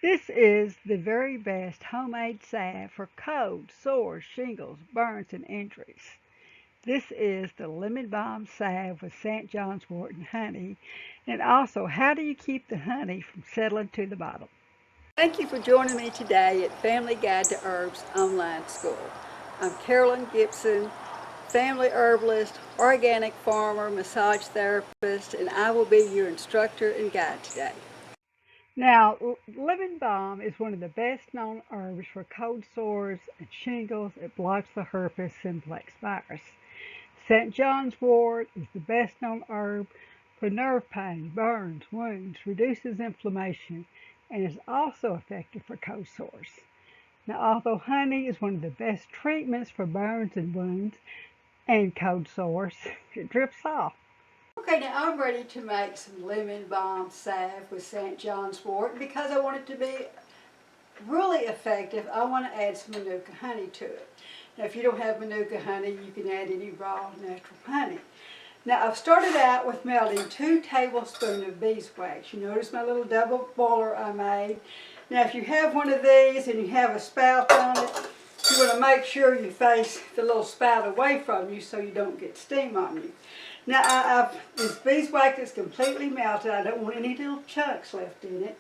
This is the very best homemade salve for colds, sores, shingles, burns, and injuries. This is the Lemon Balm Salve with St. John's Wort and honey. And also, how do you keep the honey from settling to the bottom? Thank you for joining me today at Family Guide to Herbs Online School. I'm Carolyn Gibson, family herbalist, organic farmer, massage therapist, and I will be your instructor and guide today. Now, lemon balm is one of the best known herbs for cold sores and shingles. It blocks the herpes simplex virus. St. John's wort is the best known herb for nerve pain, burns, wounds, reduces inflammation, and is also effective for cold sores. Now, although honey is one of the best treatments for burns and wounds and cold sores, it drips off. Okay, now I'm ready to make some lemon balm salve with St. John's wort. Because I want it to be really effective, I want to add some Manuka honey to it. Now, if you don't have Manuka honey, you can add any raw natural honey. Now, I've started out with melting 2 tablespoons of beeswax. You notice my little double boiler I made. Now, if you have one of these and you have a spout on it, you want to make sure you face the little spout away from you so you don't get steam on you. Now, this beeswax is completely melted. I don't want any little chunks left in it.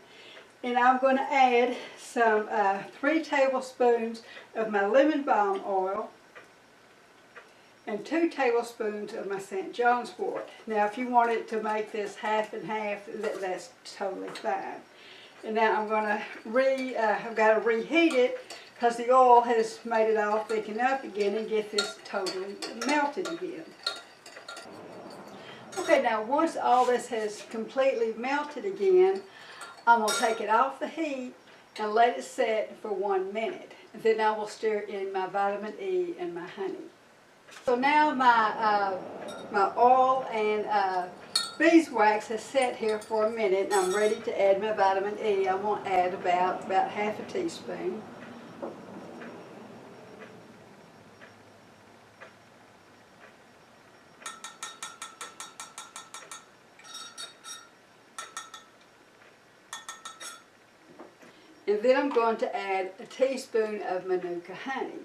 And I'm going to add some 3 tablespoons of my lemon balm oil and 2 tablespoons of my St. John's wort. Now, if you wanted to make this half and half, that's totally fine. And now I'm going to I've got to reheat it because the oil has made it all thicken up again and get this totally melted again. Okay, now once all this has completely melted again, I'm going to take it off the heat and let it set for 1 minute. And then I will stir in my vitamin E and my honey. So now my oil and beeswax has set here for a minute, and I'm ready to add my vitamin E. I'm going to add about half a teaspoon. And then I'm going to add a teaspoon of Manuka honey.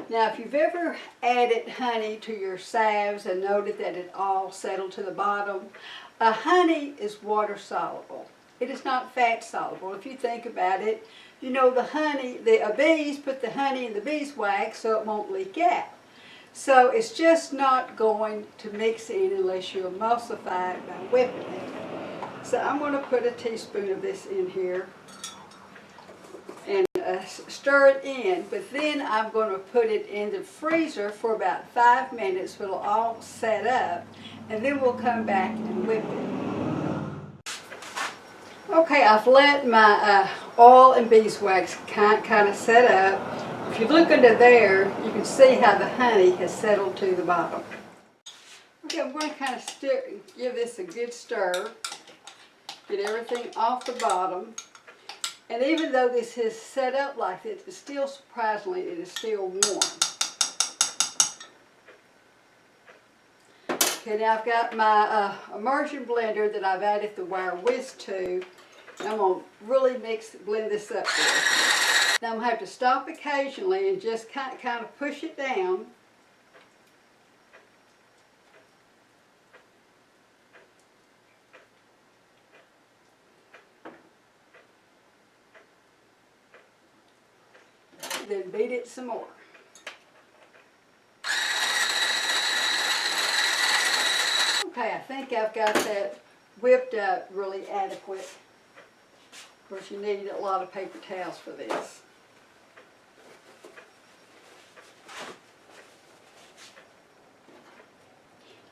Now, if you've ever added honey to your salves and noted that it all settled to the bottom, honey is water soluble. It is not fat soluble. If you think about it, you know the bees put the honey in the beeswax so it won't leak out. So it's just not going to mix in unless you emulsify it by whipping it. So I'm going to put a teaspoon of this in here and stir it in, but then I'm going to put it in the freezer for about 5 minutes so it'll all set up, and then we'll come back and whip it. Okay, I've let my oil and beeswax kind of set up. If you look under there, you can see how the honey has settled to the bottom. Okay, I'm going to kind of give this a good stir, get everything off the bottom. And even though this is set up like this, it's still surprisingly, it is still warm. Okay, now I've got my immersion blender that I've added the wire whisk to. And I'm going to really blend this up there. Now I'm going to have to stop occasionally and just kind of push it down. Then beat it some more. Okay, I think I've got that whipped up really adequate. Of course, you need a lot of paper towels for this.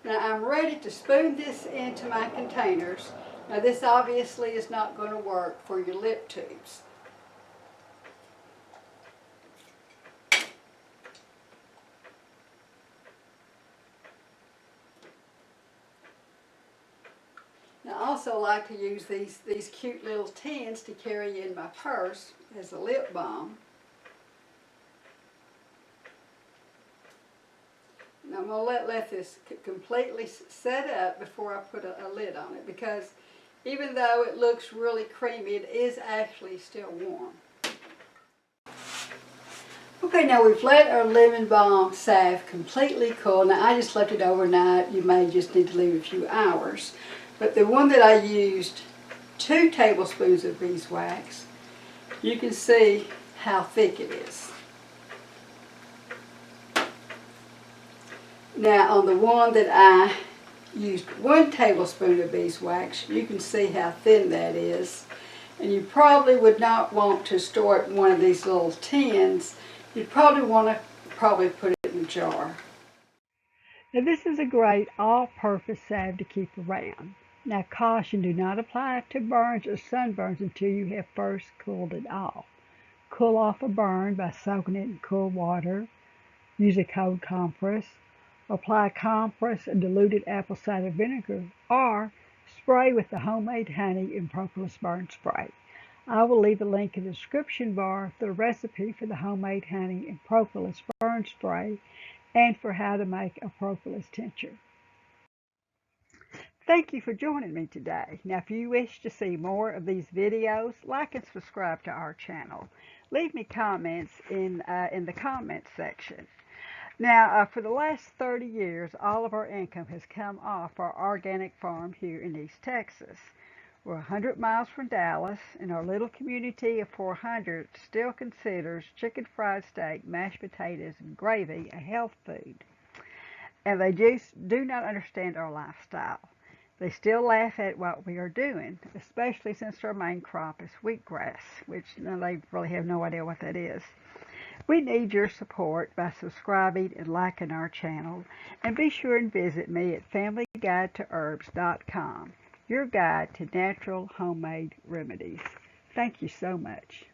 Now I'm ready to spoon this into my containers. Now this obviously is not going to work for your lip tubes. Now I also like to use these cute little tins to carry in my purse as a lip balm. Now I'm going to let this completely set up before I put a lid on it, because Even though it looks really creamy, it is actually still warm. Okay, now we've let our lemon balm salve completely cool. Now I just left it overnight. You may just need to leave it a few hours. But the one that I used, 2 tablespoons of beeswax, you can see how thick it is. Now on the one that I used 1 tablespoon of beeswax, you can see how thin that is. And you probably would not want to store it in one of these little tins. You'd probably want to put it in a jar. Now this is a great all-purpose salve to keep around. Now caution, do not apply it to burns or sunburns until you have first cooled it off. Cool off a burn by soaking it in cool water. Use a cold compress. Apply a compress and diluted apple cider vinegar, or spray with the homemade honey and propolis burn spray. I will leave a link in the description bar for the recipe for the homemade honey and propolis burn spray and for how to make a propolis tincture. Thank you for joining me today. Now, if you wish to see more of these videos, like and subscribe to our channel. Leave me comments in the comments section. Now, for the last 30 years, all of our income has come off our organic farm here in East Texas. We're 100 miles from Dallas, and our little community of 400 still considers chicken fried steak, mashed potatoes, and gravy a health food. And they just do not understand our lifestyle. They still laugh at what we are doing, especially since our main crop is wheatgrass, which they really have no idea what that is. We need your support by subscribing and liking our channel, and be sure and visit me at familyguidetoherbs.com, your guide to natural homemade remedies. Thank you so much.